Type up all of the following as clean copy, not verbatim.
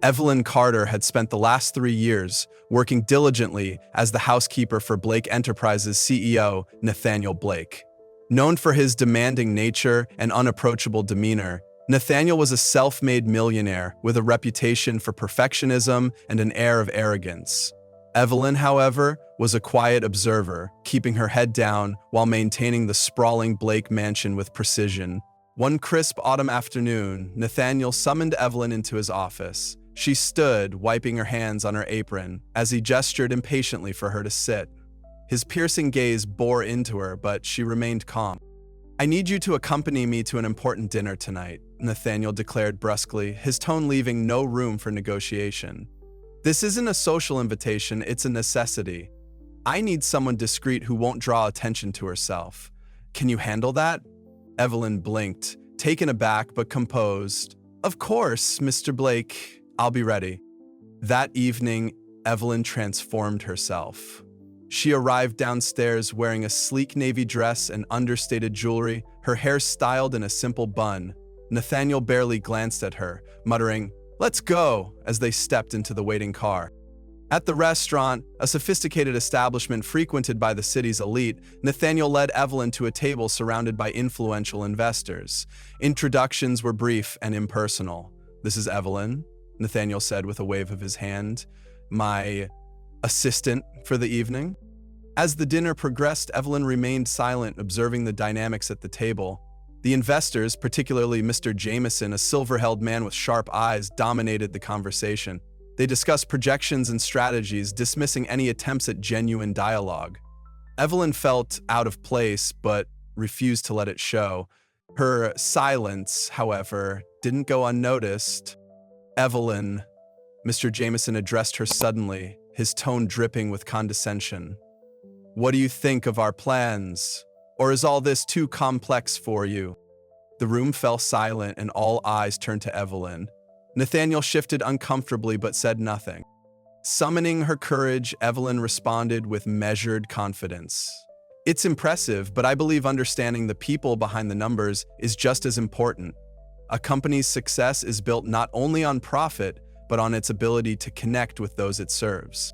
Evelyn Carter had spent the last 3 years working diligently as the housekeeper for Blake Enterprises CEO Nathaniel Blake. Known for his demanding nature and unapproachable demeanor, Nathaniel was a self-made millionaire with a reputation for perfectionism and an air of arrogance. Evelyn, however, was a quiet observer, keeping her head down while maintaining the sprawling Blake mansion with precision. One crisp autumn afternoon, Nathaniel summoned Evelyn into his office. She stood, wiping her hands on her apron, as he gestured impatiently for her to sit. His piercing gaze bore into her, but she remained calm. "I need you to accompany me to an important dinner tonight," Nathaniel declared brusquely, his tone leaving no room for negotiation. "This isn't a social invitation, it's a necessity. I need someone discreet who won't draw attention to herself. Can you handle that?" Evelyn blinked, taken aback but composed. "Of course, Mr. Blake. I'll be ready." That evening, Evelyn transformed herself. She arrived downstairs wearing a sleek navy dress and understated jewelry, her hair styled in a simple bun. Nathaniel barely glanced at her, muttering, "Let's go," as they stepped into the waiting car. At the restaurant, a sophisticated establishment frequented by the city's elite, Nathaniel led Evelyn to a table surrounded by influential investors. Introductions were brief and impersonal. "This is Evelyn," Nathaniel said with a wave of his hand. "My assistant for the evening." As the dinner progressed, Evelyn remained silent, observing the dynamics at the table. The investors, particularly Mr. Jameson, a silver-haired man with sharp eyes, dominated the conversation. They discussed projections and strategies, dismissing any attempts at genuine dialogue. Evelyn felt out of place, but refused to let it show. Her silence, however, didn't go unnoticed. "Evelyn," Mr. Jameson addressed her suddenly, his tone dripping with condescension. "What do you think of our plans? Or is all this too complex for you?" The room fell silent and all eyes turned to Evelyn. Nathaniel shifted uncomfortably but said nothing. Summoning her courage, Evelyn responded with measured confidence. "It's impressive, but I believe understanding the people behind the numbers is just as important. A company's success is built not only on profit, but on its ability to connect with those it serves."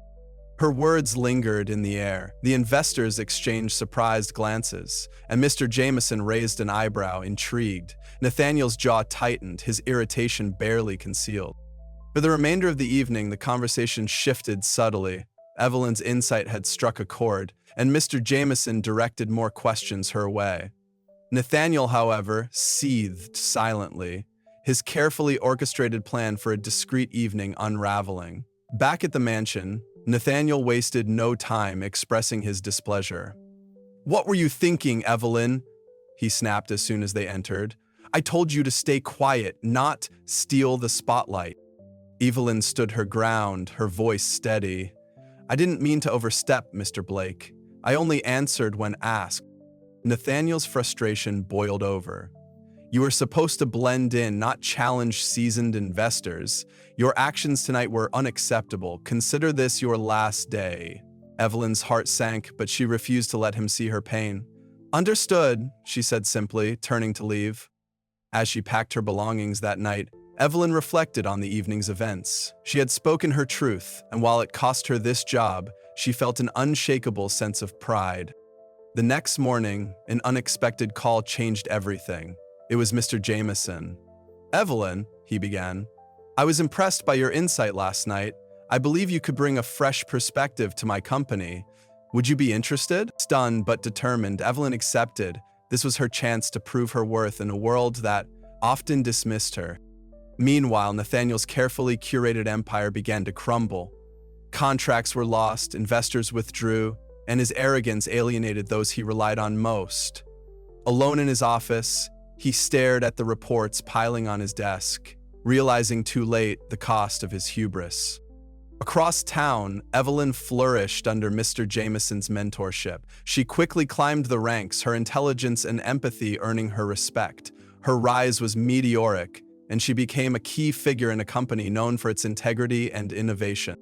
Her words lingered in the air. The investors exchanged surprised glances, and Mr. Jameson raised an eyebrow, intrigued. Nathaniel's jaw tightened, his irritation barely concealed. For the remainder of the evening, the conversation shifted subtly. Evelyn's insight had struck a chord, and Mr. Jameson directed more questions her way. Nathaniel, however, seethed silently, his carefully orchestrated plan for a discreet evening unraveling. Back at the mansion, Nathaniel wasted no time expressing his displeasure. "What were you thinking, Evelyn?" he snapped as soon as they entered. "I told you to stay quiet, not steal the spotlight." Evelyn stood her ground, her voice steady. "I didn't mean to overstep, Mr. Blake. I only answered when asked." Nathaniel's frustration boiled over. "You were supposed to blend in, not challenge seasoned investors. Your actions tonight were unacceptable. Consider this your last day." Evelyn's heart sank, but she refused to let him see her pain. "Understood," she said simply, turning to leave. As she packed her belongings that night, Evelyn reflected on the evening's events. She had spoken her truth, and while it cost her this job, she felt an unshakable sense of pride. The next morning, an unexpected call changed everything. It was Mr. Jameson. "Evelyn," he began, "I was impressed by your insight last night. I believe you could bring a fresh perspective to my company. Would you be interested?" Stunned but determined, Evelyn accepted. This was her chance to prove her worth in a world that often dismissed her. Meanwhile, Nathaniel's carefully curated empire began to crumble. Contracts were lost, investors withdrew, and his arrogance alienated those he relied on most. Alone in his office, he stared at the reports piling on his desk, realizing too late the cost of his hubris. Across town, Evelyn flourished under Mr. Jameson's mentorship. She quickly climbed the ranks, her intelligence and empathy earning her respect. Her rise was meteoric, and she became a key figure in a company known for its integrity and innovation.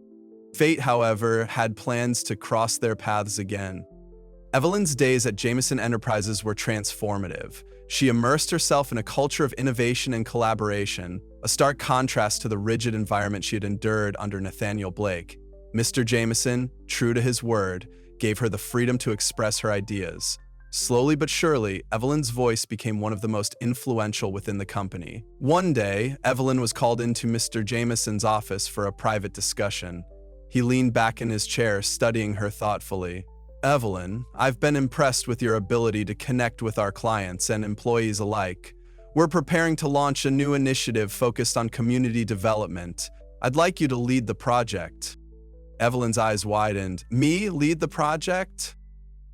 Fate, however, had plans to cross their paths again. Evelyn's days at Jameson Enterprises were transformative. She immersed herself in a culture of innovation and collaboration, a stark contrast to the rigid environment she had endured under Nathaniel Blake. Mr. Jameson, true to his word, gave her the freedom to express her ideas. Slowly but surely, Evelyn's voice became one of the most influential within the company. One day, Evelyn was called into Mr. Jameson's office for a private discussion. He leaned back in his chair, studying her thoughtfully. "Evelyn, I've been impressed with your ability to connect with our clients and employees alike. We're preparing to launch a new initiative focused on community development. I'd like you to lead the project." Evelyn's eyes widened. "Me lead the project?"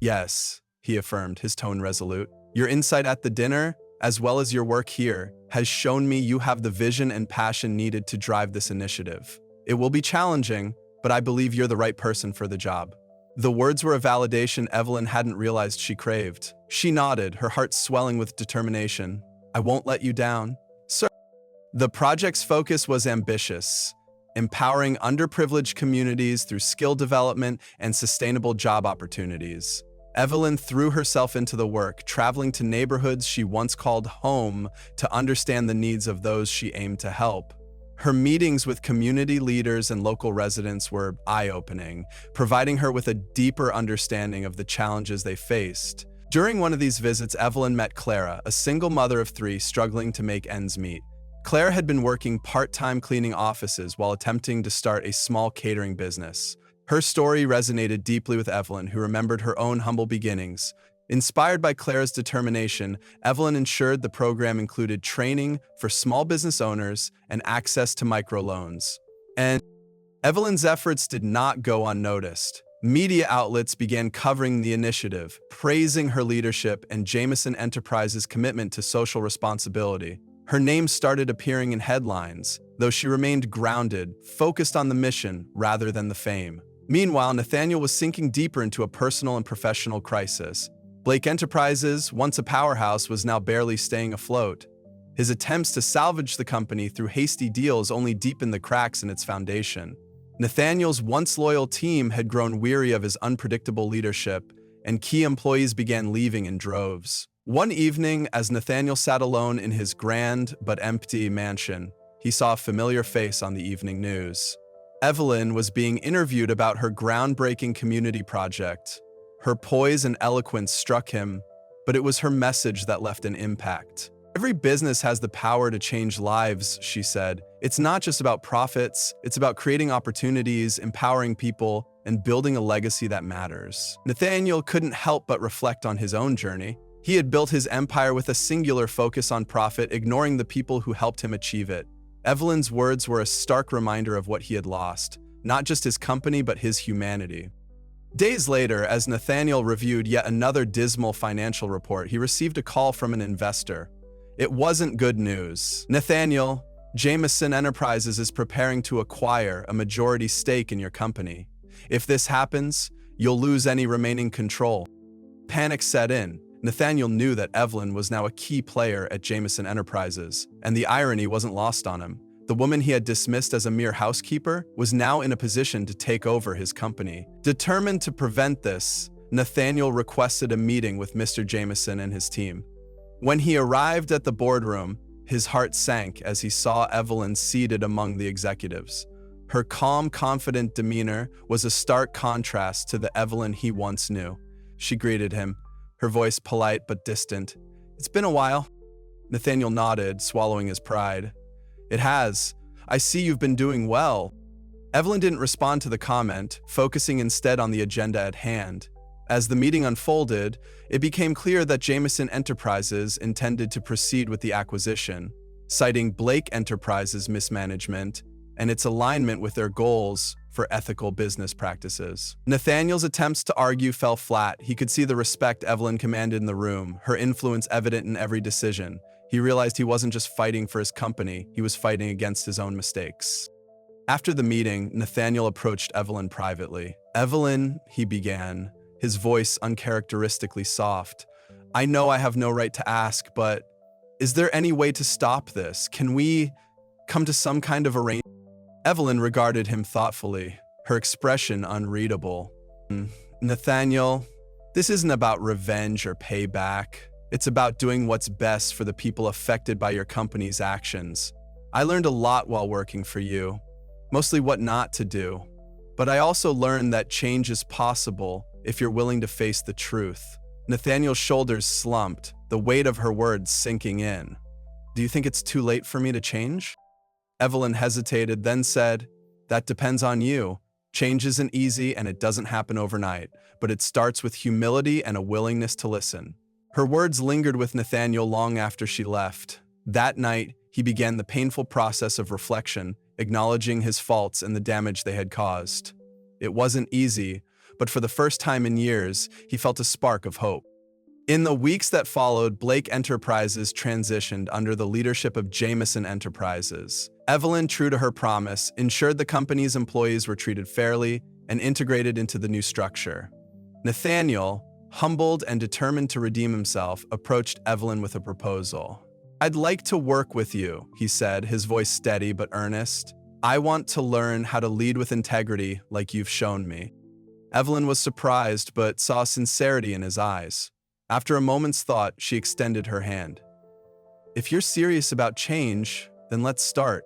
"Yes," he affirmed, his tone resolute. "Your insight at the dinner, as well as your work here, has shown me you have the vision and passion needed to drive this initiative. It will be challenging, but I believe you're the right person for the job." The words were a validation Evelyn hadn't realized she craved. She nodded, her heart swelling with determination. "I won't let you down, sir." The project's focus was ambitious, empowering underprivileged communities through skill development and sustainable job opportunities. Evelyn threw herself into the work, traveling to neighborhoods she once called home to understand the needs of those she aimed to help. Her meetings with community leaders and local residents were eye-opening, providing her with a deeper understanding of the challenges they faced. During one of these visits, Evelyn met Clara, a single mother of 3 struggling to make ends meet. Clara had been working part-time cleaning offices while attempting to start a small catering business. Her story resonated deeply with Evelyn, who remembered her own humble beginnings. Inspired by Clara's determination, Evelyn ensured the program included training for small business owners and access to microloans. And Evelyn's efforts did not go unnoticed. Media outlets began covering the initiative, praising her leadership and Jameson Enterprises' commitment to social responsibility. Her name started appearing in headlines, though she remained grounded, focused on the mission rather than the fame. Meanwhile, Nathaniel was sinking deeper into a personal and professional crisis. Blake Enterprises, once a powerhouse, was now barely staying afloat. His attempts to salvage the company through hasty deals only deepened the cracks in its foundation. Nathaniel's once loyal team had grown weary of his unpredictable leadership, and key employees began leaving in droves. One evening, as Nathaniel sat alone in his grand but empty mansion, he saw a familiar face on the evening news. Evelyn was being interviewed about her groundbreaking community project. Her poise and eloquence struck him, but it was her message that left an impact. "Every business has the power to change lives," she said. "It's not just about profits, it's about creating opportunities, empowering people, and building a legacy that matters." Nathaniel couldn't help but reflect on his own journey. He had built his empire with a singular focus on profit, ignoring the people who helped him achieve it. Evelyn's words were a stark reminder of what he had lost, not just his company, but his humanity. Days later, as Nathaniel reviewed yet another dismal financial report, he received a call from an investor. It wasn't good news. "Nathaniel, Jameson Enterprises is preparing to acquire a majority stake in your company. If this happens, you'll lose any remaining control." Panic set in. Nathaniel knew that Evelyn was now a key player at Jameson Enterprises, and the irony wasn't lost on him. The woman he had dismissed as a mere housekeeper was now in a position to take over his company. Determined to prevent this, Nathaniel requested a meeting with Mr. Jameson and his team. When he arrived at the boardroom, his heart sank as he saw Evelyn seated among the executives. Her calm, confident demeanor was a stark contrast to the Evelyn he once knew. She greeted him, her voice polite but distant. "It's been a while." Nathaniel nodded, swallowing his pride. "It has. I see you've been doing well." Evelyn didn't respond to the comment, focusing instead on the agenda at hand. As the meeting unfolded, it became clear that Jameson Enterprises intended to proceed with the acquisition, citing Blake Enterprises' mismanagement and its alignment with their goals for ethical business practices. Nathaniel's attempts to argue fell flat. He could see the respect Evelyn commanded in the room, her influence evident in every decision. He realized he wasn't just fighting for his company, he was fighting against his own mistakes. After the meeting, Nathaniel approached Evelyn privately. "Evelyn," he began, his voice uncharacteristically soft. "I know I have no right to ask, but is there any way to stop this? Can we come to some kind of arrangement?" Evelyn regarded him thoughtfully, her expression unreadable. "Nathaniel, this isn't about revenge or payback. It's about doing what's best for the people affected by your company's actions. I learned a lot while working for you, mostly what not to do. But I also learned that change is possible if you're willing to face the truth. Nathaniel's shoulders slumped, the weight of her words sinking in. Do you think it's too late for me to change? Evelyn hesitated, then said, That depends on you. Change isn't easy and it doesn't happen overnight, but it starts with humility and a willingness to listen. Her words lingered with Nathaniel long after she left. That night, he began the painful process of reflection, acknowledging his faults and the damage they had caused. It wasn't easy, but for the first time in years, he felt a spark of hope. In the weeks that followed, Blake Enterprises transitioned under the leadership of Jameson Enterprises. Evelyn, true to her promise, ensured the company's employees were treated fairly and integrated into the new structure. Nathaniel, humbled and determined to redeem himself, approached Evelyn with a proposal. I'd like to work with you, he said, his voice steady but earnest. I want to learn how to lead with integrity like you've shown me. Evelyn was surprised but saw sincerity in his eyes. After a moment's thought, she extended her hand. If you're serious about change, then let's start.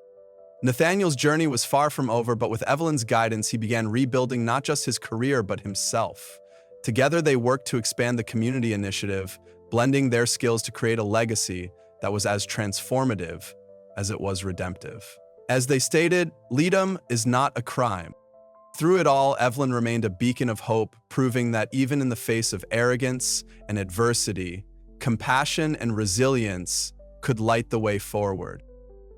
Nathaniel's journey was far from over, but with Evelyn's guidance, he began rebuilding not just his career but himself. Together, they worked to expand the community initiative, blending their skills to create a legacy that was as transformative as it was redemptive. As they stated, "Leadom is not a crime." Through it all, Evelyn remained a beacon of hope, proving that even in the face of arrogance and adversity, compassion and resilience could light the way forward.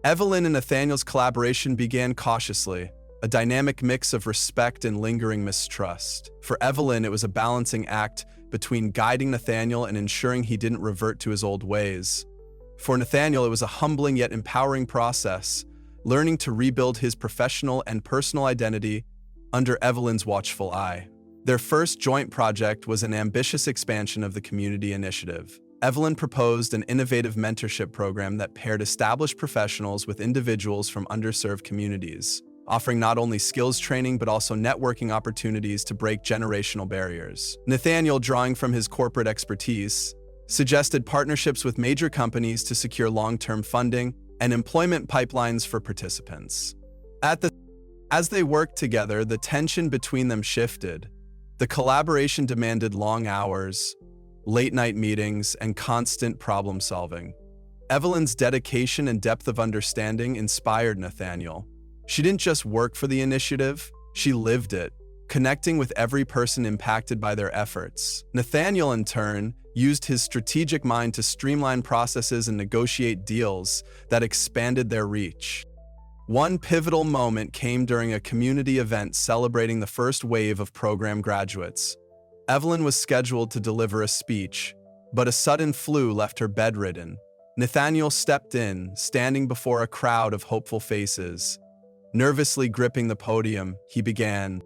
Evelyn and Nathaniel's collaboration began cautiously, a dynamic mix of respect and lingering mistrust. For Evelyn, it was a balancing act between guiding Nathaniel and ensuring he didn't revert to his old ways. For Nathaniel, it was a humbling yet empowering process, learning to rebuild his professional and personal identity under Evelyn's watchful eye. Their first joint project was an ambitious expansion of the community initiative. Evelyn proposed an innovative mentorship program that paired established professionals with individuals from underserved communities, offering not only skills training but also networking opportunities to break generational barriers. Nathaniel, drawing from his corporate expertise, suggested partnerships with major companies to secure long-term funding and employment pipelines for participants. As they worked together, the tension between them shifted. The collaboration demanded long hours, late-night meetings, and constant problem-solving. Evelyn's dedication and depth of understanding inspired Nathaniel. She didn't just work for the initiative, she lived it, connecting with every person impacted by their efforts. Nathaniel, in turn, used his strategic mind to streamline processes and negotiate deals that expanded their reach. One pivotal moment came during a community event celebrating the first wave of program graduates. Evelyn was scheduled to deliver a speech, but a sudden flu left her bedridden. Nathaniel stepped in, standing before a crowd of hopeful faces. Nervously gripping the podium, he began.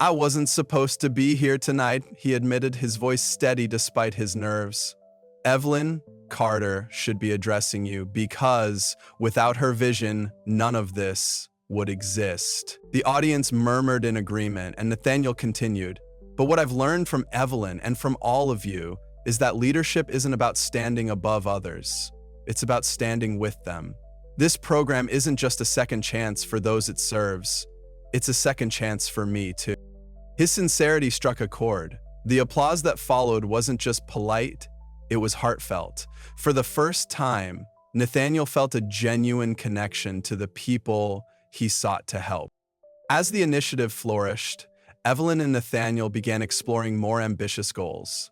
I wasn't supposed to be here tonight, he admitted, his voice steady despite his nerves. Evelyn Carter should be addressing you because, without her vision, none of this would exist. The audience murmured in agreement, and Nathaniel continued. But what I've learned from Evelyn and from all of you is that leadership isn't about standing above others. It's about standing with them. This program isn't just a second chance for those it serves. It's a second chance for me, too. His sincerity struck a chord. The applause that followed wasn't just polite, it was heartfelt. For the first time, Nathaniel felt a genuine connection to the people he sought to help. As the initiative flourished, Evelyn and Nathaniel began exploring more ambitious goals.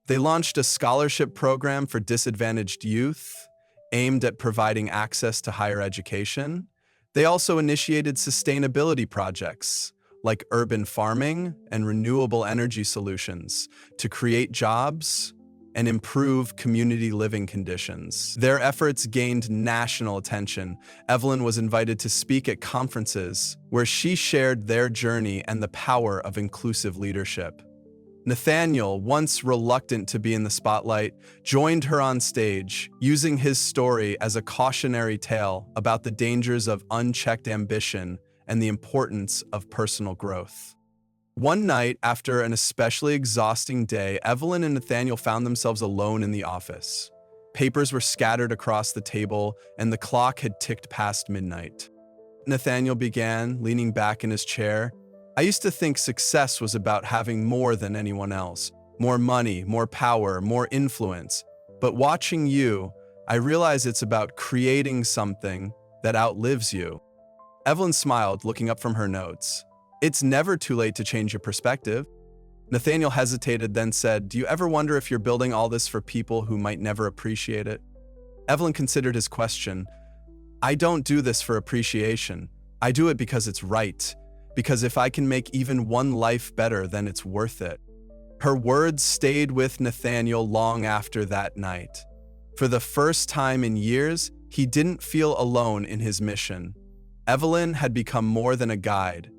They launched a scholarship program for disadvantaged youth, aimed at providing access to higher education. They also initiated sustainability projects, like urban farming and renewable energy solutions, to create jobs and improve community living conditions. Their efforts gained national attention. Evelyn was invited to speak at conferences where she shared their journey and the power of inclusive leadership. Nathaniel, once reluctant to be in the spotlight, joined her on stage, using his story as a cautionary tale about the dangers of unchecked ambition and the importance of personal growth. One night, after an especially exhausting day, Evelyn and Nathaniel found themselves alone in the office. Papers were scattered across the table, and the clock had ticked past midnight. Nathaniel began, leaning back in his chair. I used to think success was about having more than anyone else. More money, more power, more influence. But watching you, I realize it's about creating something that outlives you. Evelyn smiled, looking up from her notes. It's never too late to change your perspective. Nathaniel hesitated, then said, "Do you ever wonder if you're building all this for people who might never appreciate it?" Evelyn considered his question. I don't do this for appreciation. I do it because it's right. Because if I can make even one life better, then it's worth it. Her words stayed with Nathaniel long after that night. For the first time in years, he didn't feel alone in his mission. Evelyn had become more than a guide.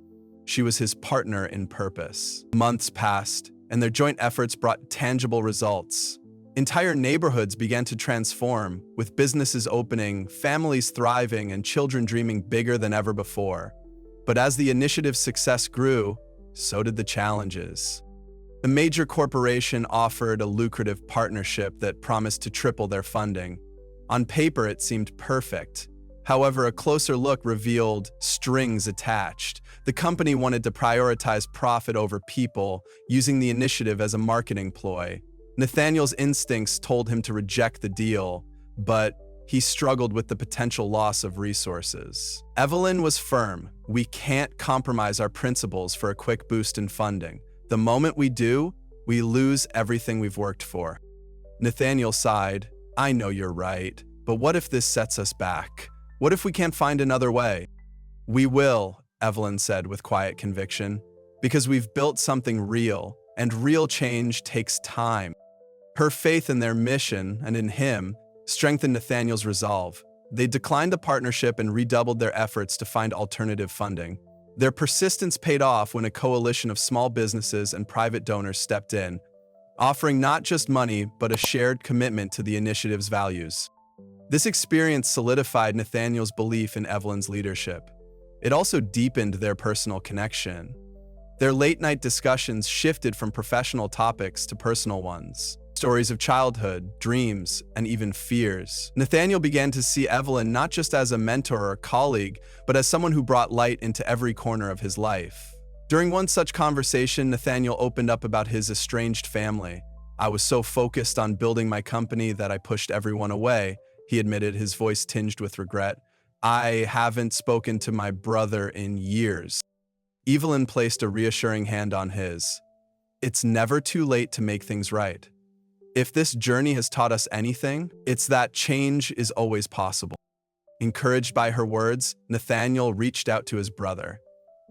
She was his partner in purpose. Months passed, and their joint efforts brought tangible results. Entire neighborhoods began to transform, with businesses opening, families thriving, and children dreaming bigger than ever before. But as the initiative's success grew, so did the challenges. A major corporation offered a lucrative partnership that promised to triple their funding. On paper, it seemed perfect. However, a closer look revealed strings attached. The company wanted to prioritize profit over people, using the initiative as a marketing ploy. Nathaniel's instincts told him to reject the deal, but he struggled with the potential loss of resources. Evelyn was firm. We can't compromise our principles for a quick boost in funding. The moment we do, we lose everything we've worked for. Nathaniel sighed. I know you're right, but what if this sets us back? What if we can't find another way? We will, Evelyn said with quiet conviction, because we've built something real, and real change takes time. Her faith in their mission and in him strengthened Nathaniel's resolve. They declined the partnership and redoubled their efforts to find alternative funding. Their persistence paid off when a coalition of small businesses and private donors stepped in, offering not just money but a shared commitment to the initiative's values. This experience solidified Nathaniel's belief in Evelyn's leadership. It also deepened their personal connection. Their late-night discussions shifted from professional topics to personal ones. Stories of childhood, dreams, and even fears. Nathaniel began to see Evelyn not just as a mentor or colleague, but as someone who brought light into every corner of his life. During one such conversation, Nathaniel opened up about his estranged family. I was so focused on building my company that I pushed everyone away, he admitted, his voice tinged with regret. I haven't spoken to my brother in years. Evelyn placed a reassuring hand on his. It's never too late to make things right. If this journey has taught us anything, it's that change is always possible. Encouraged by her words, Nathaniel reached out to his brother.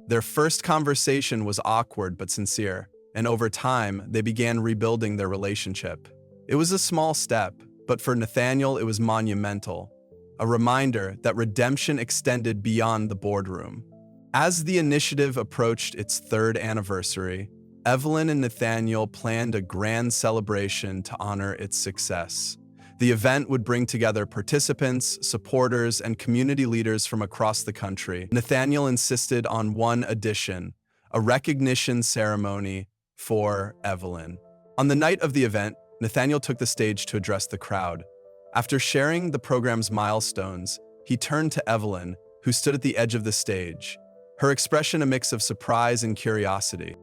Their first conversation was awkward but sincere, and over time, they began rebuilding their relationship. It was a small step, but for Nathaniel, it was monumental. A reminder that redemption extended beyond the boardroom. As the initiative approached its third anniversary, Evelyn and Nathaniel planned a grand celebration to honor its success. The event would bring together participants, supporters, and community leaders from across the country. Nathaniel insisted on one addition, a recognition ceremony for Evelyn. On the night of the event, Nathaniel took the stage to address the crowd. After sharing the program's milestones, he turned to Evelyn, who stood at the edge of the stage, her expression a mix of surprise and curiosity.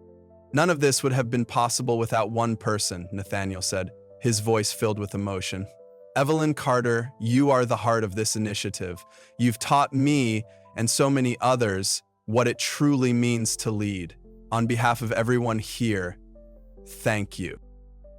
None of this would have been possible without one person, Nathaniel said, his voice filled with emotion. Evelyn Carter, you are the heart of this initiative. You've taught me, and so many others, what it truly means to lead. On behalf of everyone here, thank you.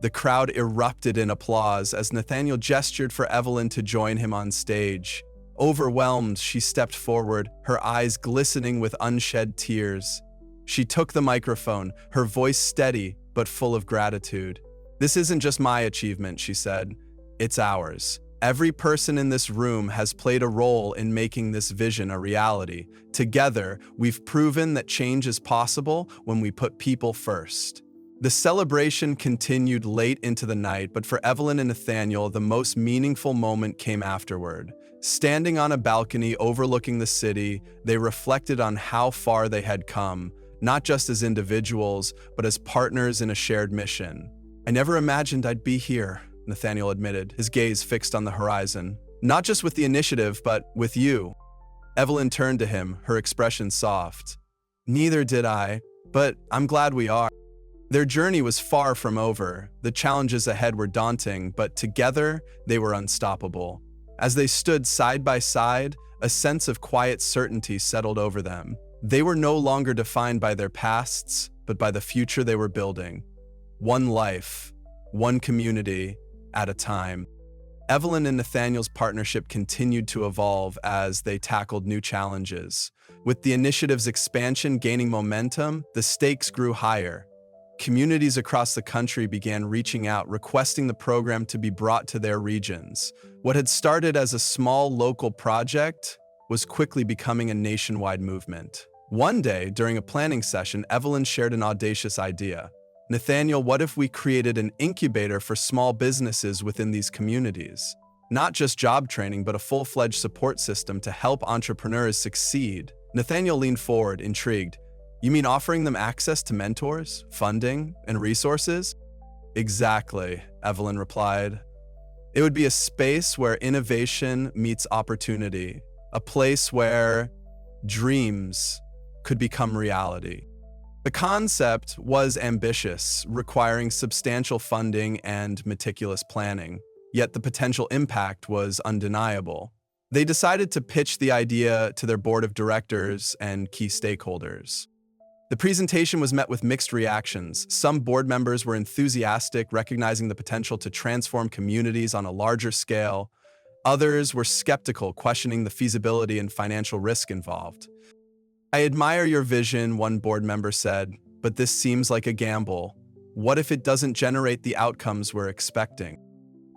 The crowd erupted in applause as Nathaniel gestured for Evelyn to join him on stage. Overwhelmed, she stepped forward, her eyes glistening with unshed tears. She took the microphone, her voice steady but full of gratitude. This isn't just my achievement, she said. It's ours. Every person in this room has played a role in making this vision a reality. Together, we've proven that change is possible when we put people first. The celebration continued late into the night, but for Evelyn and Nathaniel, the most meaningful moment came afterward. Standing on a balcony overlooking the city, they reflected on how far they had come, not just as individuals, but as partners in a shared mission. I never imagined I'd be here, Nathaniel admitted, his gaze fixed on the horizon. Not just with the initiative, but with you. Evelyn turned to him, her expression soft. Neither did I, but I'm glad we are. Their journey was far from over. The challenges ahead were daunting, but together they were unstoppable. As they stood side by side, a sense of quiet certainty settled over them. They were no longer defined by their pasts, but by the future they were building. One life, one community at a time. Evelyn and Nathaniel's partnership continued to evolve as they tackled new challenges. With the initiative's expansion gaining momentum, the stakes grew higher. Communities across the country began reaching out, requesting the program to be brought to their regions. What had started as a small local project was quickly becoming a nationwide movement. One day, during a planning session, Evelyn shared an audacious idea. Nathaniel, what if we created an incubator for small businesses within these communities? Not just job training, but a full-fledged support system to help entrepreneurs succeed. Nathaniel leaned forward, intrigued. You mean offering them access to mentors, funding, and resources? Exactly, Evelyn replied. It would be a space where innovation meets opportunity, a place where dreams could become reality. The concept was ambitious, requiring substantial funding and meticulous planning, yet the potential impact was undeniable. They decided to pitch the idea to their board of directors and key stakeholders. The presentation was met with mixed reactions. Some board members were enthusiastic, recognizing the potential to transform communities on a larger scale. Others were skeptical, questioning the feasibility and financial risk involved. I admire your vision, one board member said, but this seems like a gamble. What if it doesn't generate the outcomes we're expecting?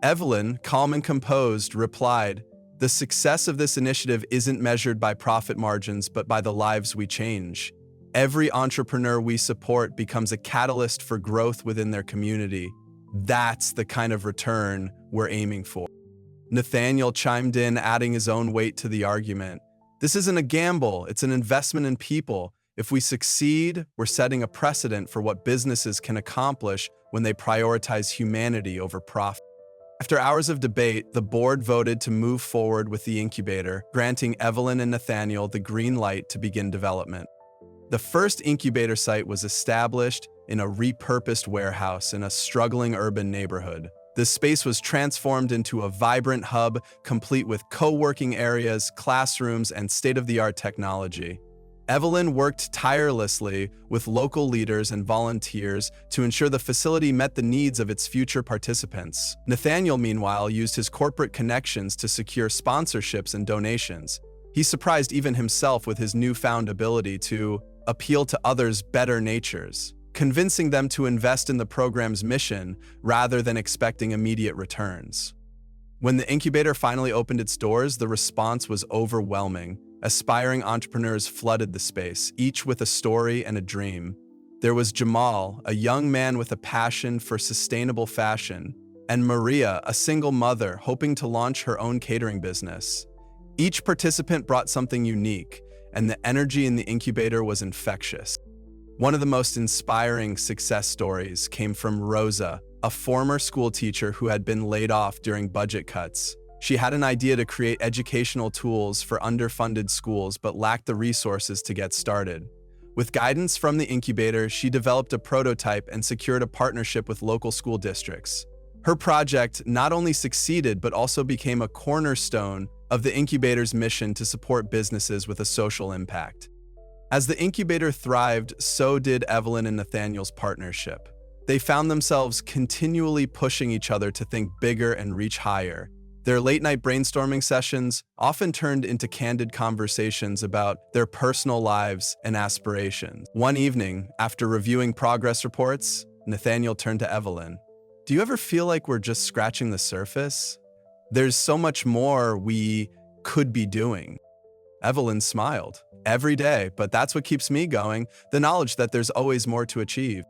Evelyn, calm and composed, replied, the success of this initiative isn't measured by profit margins, but by the lives we change. Every entrepreneur we support becomes a catalyst for growth within their community. That's the kind of return we're aiming for. Nathaniel chimed in, adding his own weight to the argument. This isn't a gamble, it's an investment in people. If we succeed, we're setting a precedent for what businesses can accomplish when they prioritize humanity over profit. After hours of debate, the board voted to move forward with the incubator, granting Evelyn and Nathaniel the green light to begin development. The first incubator site was established in a repurposed warehouse in a struggling urban neighborhood. The space was transformed into a vibrant hub, complete with co-working areas, classrooms, and state-of-the-art technology. Evelyn worked tirelessly with local leaders and volunteers to ensure the facility met the needs of its future participants. Nathaniel, meanwhile, used his corporate connections to secure sponsorships and donations. He surprised even himself with his newfound ability to appeal to others' better natures, convincing them to invest in the program's mission rather than expecting immediate returns. When the incubator finally opened its doors, the response was overwhelming. Aspiring entrepreneurs flooded the space, each with a story and a dream. There was Jamal, a young man with a passion for sustainable fashion, and Maria, a single mother hoping to launch her own catering business. Each participant brought something unique, and the energy in the incubator was infectious. One of the most inspiring success stories came from Rosa, a former school teacher who had been laid off during budget cuts. She had an idea to create educational tools for underfunded schools but lacked the resources to get started. With guidance from the incubator, she developed a prototype and secured a partnership with local school districts. Her project not only succeeded but also became a cornerstone of the incubator's mission to support businesses with a social impact. As the incubator thrived, so did Evelyn and Nathaniel's partnership. They found themselves continually pushing each other to think bigger and reach higher. Their late-night brainstorming sessions often turned into candid conversations about their personal lives and aspirations. One evening, after reviewing progress reports, Nathaniel turned to Evelyn. Do you ever feel like we're just scratching the surface? There's so much more we could be doing. Evelyn smiled. Every day, but that's what keeps me going, the knowledge that there's always more to achieve.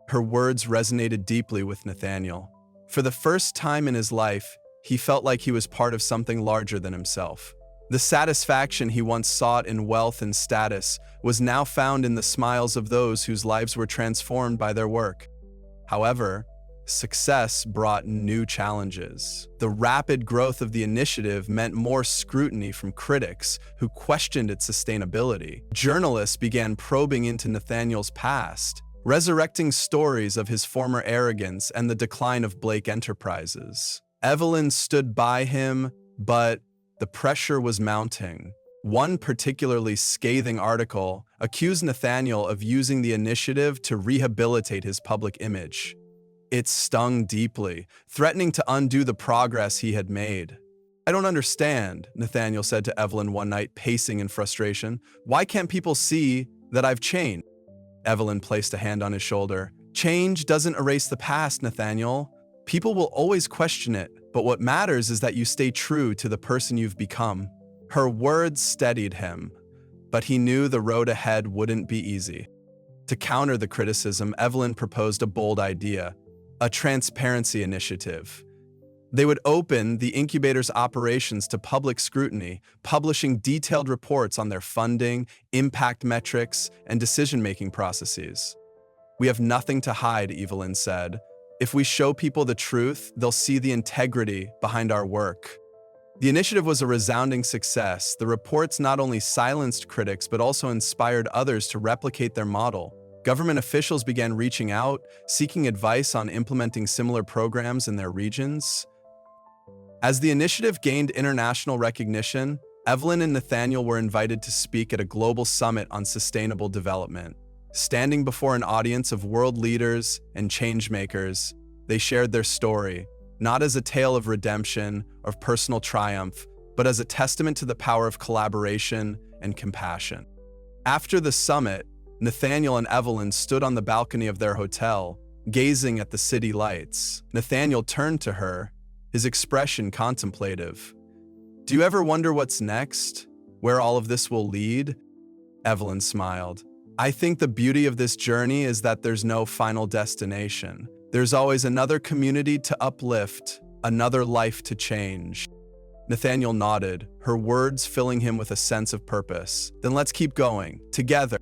Her words resonated deeply with Nathaniel. For the first time in his life, he felt like he was part of something larger than himself. The satisfaction he once sought in wealth and status was now found in the smiles of those whose lives were transformed by their work. However, Success brought new challenges. The rapid growth of the initiative meant more scrutiny from critics who questioned its sustainability. Journalists began probing into Nathaniel's past, resurrecting stories of his former arrogance and the decline of Blake Enterprises. Evelyn stood by him, but the pressure was mounting. One particularly scathing article accused Nathaniel of using the initiative to rehabilitate his public image. It stung deeply, threatening to undo the progress he had made. "I don't understand," Nathaniel said to Evelyn one night, pacing in frustration. "Why can't people see that I've changed?" Evelyn placed a hand on his shoulder. "Change doesn't erase the past, Nathaniel. People will always question it, but what matters is that you stay true to the person you've become." Her words steadied him, but he knew the road ahead wouldn't be easy. To counter the criticism, Evelyn proposed a bold idea: a transparency initiative. They would open the incubator's operations to public scrutiny, publishing detailed reports on their funding, impact metrics, and decision-making processes. "We have nothing to hide," Evelyn said. "If we show people the truth, they'll see the integrity behind our work." The initiative was a resounding success. The reports not only silenced critics, but also inspired others to replicate their model. Government officials began reaching out, seeking advice on implementing similar programs in their regions. As the initiative gained international recognition, Evelyn and Nathaniel were invited to speak at a global summit on sustainable development. Standing before an audience of world leaders and changemakers, they shared their story, not as a tale of redemption or of personal triumph, but as a testament to the power of collaboration and compassion. After the summit, Nathaniel and Evelyn stood on the balcony of their hotel, gazing at the city lights. Nathaniel turned to her, his expression contemplative. "Do you ever wonder what's next? Where all of this will lead?" Evelyn smiled. "I think the beauty of this journey is that there's no final destination. There's always another community to uplift, another life to change." Nathaniel nodded, her words filling him with a sense of purpose. "Then let's keep going, together."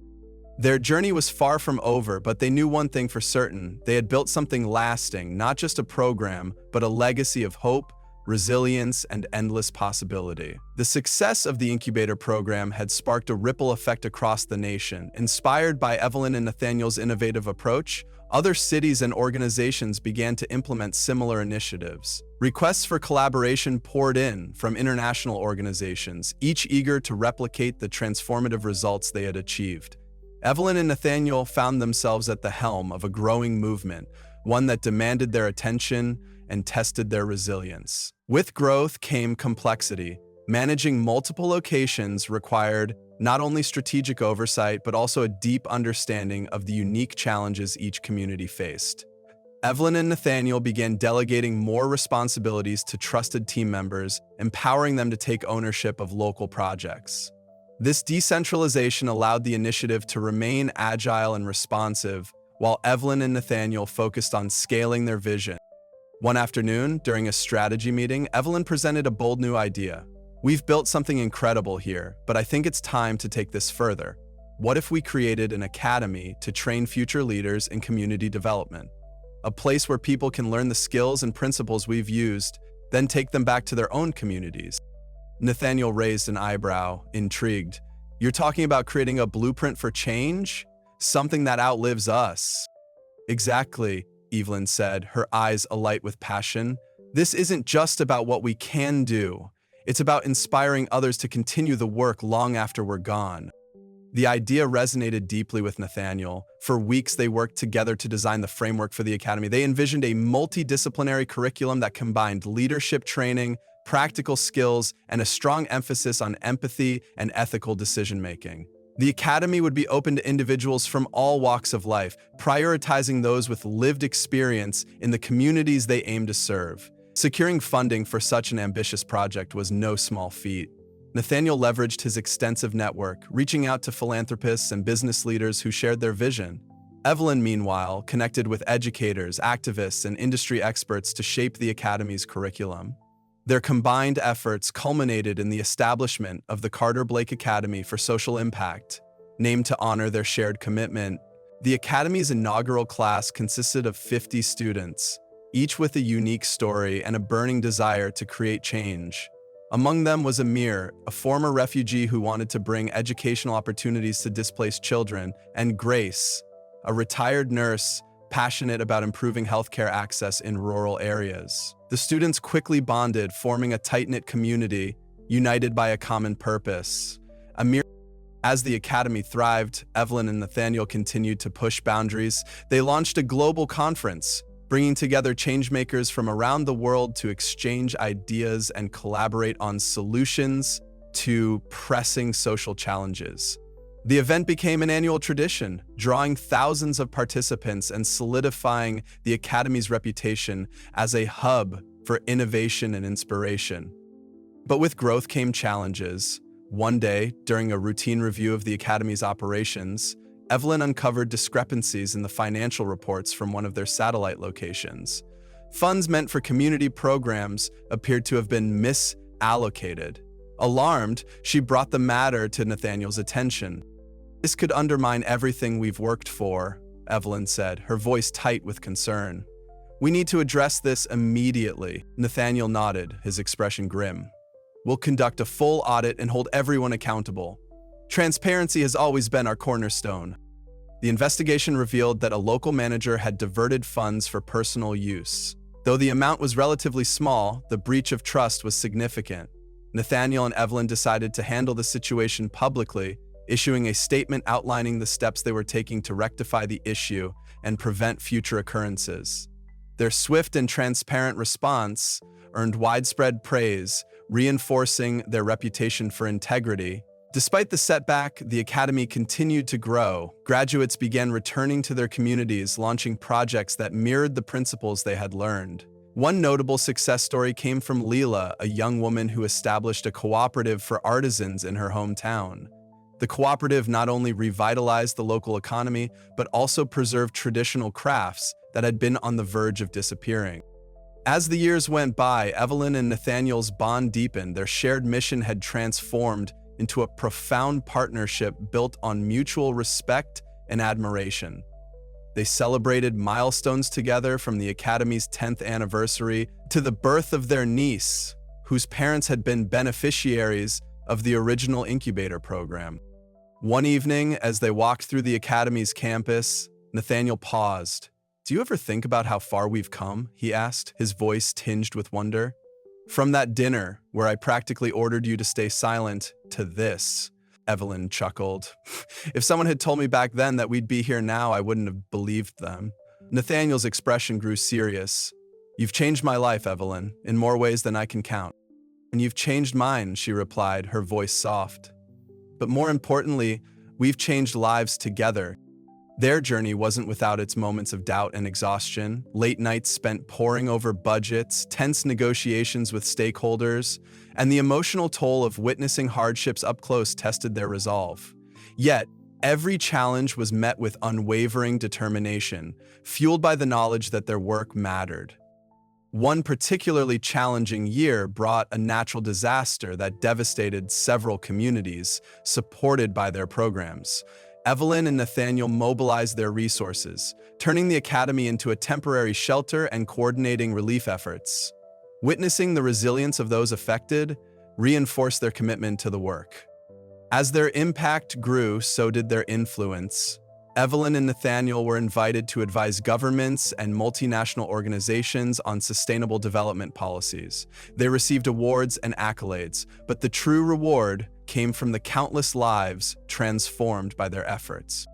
Their journey was far from over, but they knew one thing for certain: they had built something lasting, not just a program, but a legacy of hope, resilience, and endless possibility. The success of the incubator program had sparked a ripple effect across the nation. Inspired by Evelyn and Nathaniel's innovative approach, other cities and organizations began to implement similar initiatives. Requests for collaboration poured in from international organizations, each eager to replicate the transformative results they had achieved. Evelyn and Nathaniel found themselves at the helm of a growing movement, one that demanded their attention and tested their resilience. With growth came complexity. Managing multiple locations required not only strategic oversight, but also a deep understanding of the unique challenges each community faced. Evelyn and Nathaniel began delegating more responsibilities to trusted team members, empowering them to take ownership of local projects. This decentralization allowed the initiative to remain agile and responsive, while Evelyn and Nathaniel focused on scaling their vision. One afternoon, during a strategy meeting, Evelyn presented a bold new idea. "We've built something incredible here, but I think it's time to take this further. What if we created an academy to train future leaders in community development? A place where people can learn the skills and principles we've used, then take them back to their own communities." Nathaniel raised an eyebrow, intrigued. "You're talking about creating a blueprint for change? Something that outlives us." "Exactly," Evelyn said, her eyes alight with passion. "This isn't just about what we can do. It's about inspiring others to continue the work long after we're gone." The idea resonated deeply with Nathaniel. For weeks, they worked together to design the framework for the academy. They envisioned a multidisciplinary curriculum that combined leadership training, practical skills, and a strong emphasis on empathy and ethical decision-making. The academy would be open to individuals from all walks of life, prioritizing those with lived experience in the communities they aim to serve. Securing funding for such an ambitious project was no small feat. Nathaniel leveraged his extensive network, reaching out to philanthropists and business leaders who shared their vision. Evelyn, meanwhile, connected with educators, activists, and industry experts to shape the academy's curriculum. Their combined efforts culminated in the establishment of the Carter Blake Academy for Social Impact, named to honor their shared commitment. The Academy's inaugural class consisted of 50 students, each with a unique story and a burning desire to create change. Among them was Amir, a former refugee who wanted to bring educational opportunities to displaced children, and Grace, a retired nurse passionate about improving healthcare access in rural areas. The students quickly bonded, forming a tight-knit community, united by a common purpose. As the academy thrived, Evelyn and Nathaniel continued to push boundaries. They launched a global conference, bringing together changemakers from around the world to exchange ideas and collaborate on solutions to pressing social challenges. The event became an annual tradition, drawing thousands of participants and solidifying the Academy's reputation as a hub for innovation and inspiration. But with growth came challenges. One day, during a routine review of the Academy's operations, Evelyn uncovered discrepancies in the financial reports from one of their satellite locations. Funds meant for community programs appeared to have been misallocated. Alarmed, she brought the matter to Nathaniel's attention. "This could undermine everything we've worked for," Evelyn said, her voice tight with concern. "We need to address this immediately." Nathaniel nodded, his expression grim. "We'll conduct a full audit and hold everyone accountable. Transparency has always been our cornerstone." The investigation revealed that a local manager had diverted funds for personal use. Though the amount was relatively small, the breach of trust was significant. Nathaniel and Evelyn decided to handle the situation publicly, issuing a statement outlining the steps they were taking to rectify the issue and prevent future occurrences. Their swift and transparent response earned widespread praise, reinforcing their reputation for integrity. Despite the setback, the Academy continued to grow. Graduates began returning to their communities, launching projects that mirrored the principles they had learned. One notable success story came from Leela, a young woman who established a cooperative for artisans in her hometown. The cooperative not only revitalized the local economy, but also preserved traditional crafts that had been on the verge of disappearing. As the years went by, Evelyn and Nathaniel's bond deepened. Their shared mission had transformed into a profound partnership built on mutual respect and admiration. They celebrated milestones together, from the Academy's 10th anniversary to the birth of their niece, whose parents had been beneficiaries of the original incubator program. One evening, as they walked through the Academy's campus, Nathaniel paused. "Do you ever think about how far we've come?" he asked, his voice tinged with wonder. "From that dinner, where I practically ordered you to stay silent, to this," Evelyn chuckled. "If someone had told me back then that we'd be here now, I wouldn't have believed them." Nathaniel's expression grew serious. "You've changed my life, Evelyn, in more ways than I can count." "And you've changed mine," she replied, her voice soft. "But more importantly, we've changed lives together." Their journey wasn't without its moments of doubt and exhaustion. Late nights spent poring over budgets, tense negotiations with stakeholders, and the emotional toll of witnessing hardships up close tested their resolve. Yet, every challenge was met with unwavering determination, fueled by the knowledge that their work mattered. One particularly challenging year brought a natural disaster that devastated several communities supported by their programs. Evelyn and Nathaniel mobilized their resources, turning the Academy into a temporary shelter and coordinating relief efforts. Witnessing the resilience of those affected reinforced their commitment to the work. As their impact grew, so did their influence. Evelyn and Nathaniel were invited to advise governments and multinational organizations on sustainable development policies. They received awards and accolades, but the true reward came from the countless lives transformed by their efforts.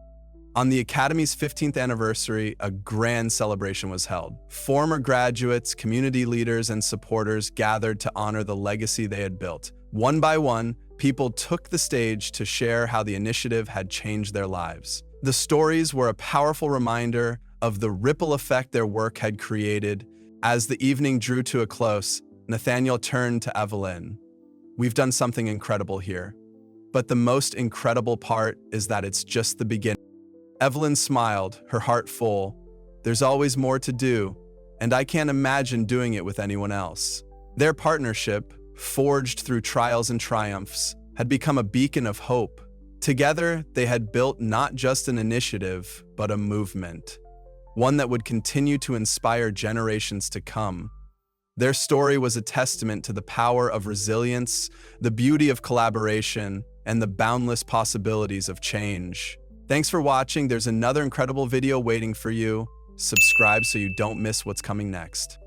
On the Academy's 15th anniversary, a grand celebration was held. Former graduates, community leaders, and supporters gathered to honor the legacy they had built. One by one, people took the stage to share how the initiative had changed their lives. The stories were a powerful reminder of the ripple effect their work had created. As the evening drew to a close, Nathaniel turned to Evelyn. "We've done something incredible here, but the most incredible part is that it's just the beginning." Evelyn smiled, her heart full. "There's always more to do, and I can't imagine doing it with anyone else." Their partnership, forged through trials and triumphs, had become a beacon of hope. Together, they had built not just an initiative, but a movement. one that would continue to inspire generations to come. Their story was a testament to the power of resilience, the beauty of collaboration, and the boundless possibilities of change. Thanks for watching. There's another incredible video waiting for you. Subscribe so you don't miss what's coming next.